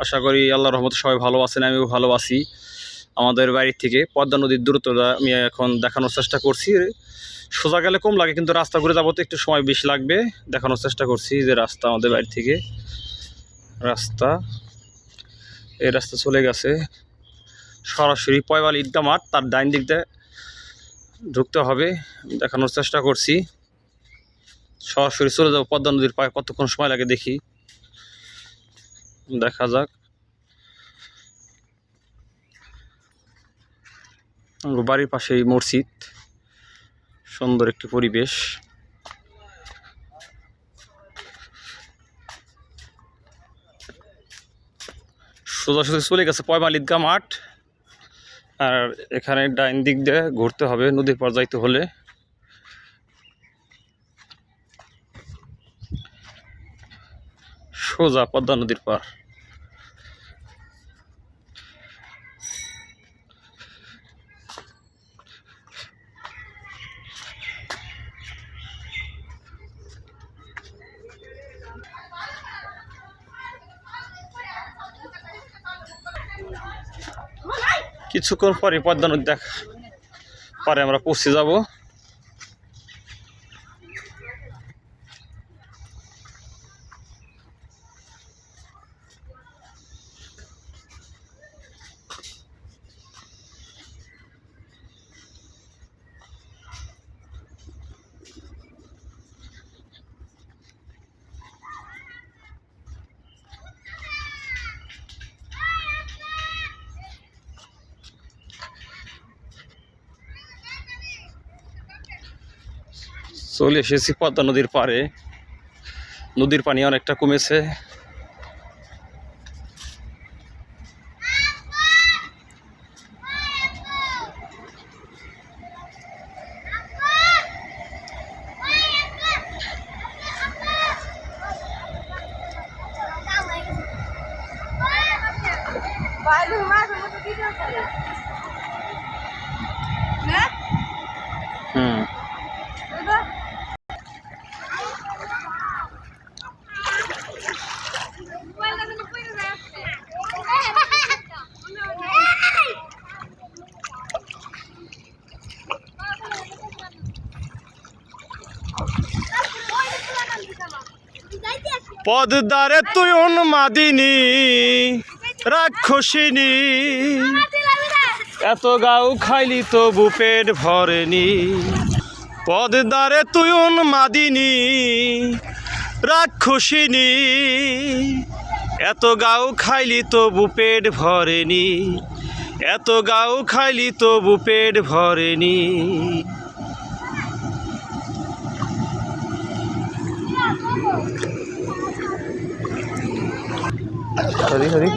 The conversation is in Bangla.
আশা করি আল্লাহর রহমতে সবাই ভালো আছেন, আমিও ভালো আছি। আমাদের বাড়ির থেকে পদ্মা নদীর দূরত্বটা আমি এখন দেখানোর চেষ্টা করছি। সোজা গেলে কম লাগে, কিন্তু রাস্তা ঘুরে যাবো তো একটু সময় বেশি লাগবে। দেখানোর চেষ্টা করছি যে রাস্তা, আমাদের বাড়ি থেকে রাস্তা, এই রাস্তা চলে গেছে সরাসরি পয়বাল ঈদগাহ মাঠ, তার ডাইন দিক দিয়ে ঢুকতে হবে। দেখানোর চেষ্টা করছি, সরাসরি চলে যাবো পদ্মা নদীর পায়ে। কতক্ষণ সময় লাগে দেখি, দেখা যাক। বাড়ির পাশেই মসজিদ, সুন্দর একটি পরিবেশ। সোজাসুজি চলে গেছে পয়বাল ঈদগাহ মাঠ, আর এখানে ডাইন দিক দিয়ে ঘুরতে হবে নদীর পার যাইতে হলে। সোজা পদ্মা নদীর পার। কিছুক্ষণ পরে পদ্মা নদী দেখা পরে আমরা পৌঁছে যাব। চলে এসেছি পদ্মা নদীর পাড়ে। নদীর পানি অনেকটা কমেছে। পদ্মারে তুই উন্মাদিনী রাক্ষসিনী, এত গাও খাইলি তবু পেট ভরেনি। পদ্মারে তুই উন্মাদিনী রাক্ষসিনী, এত গাও খাইলি তবু পেট ভরেনি, এত গাও খাইলি তবু পেট ভরেনি। হরি হরি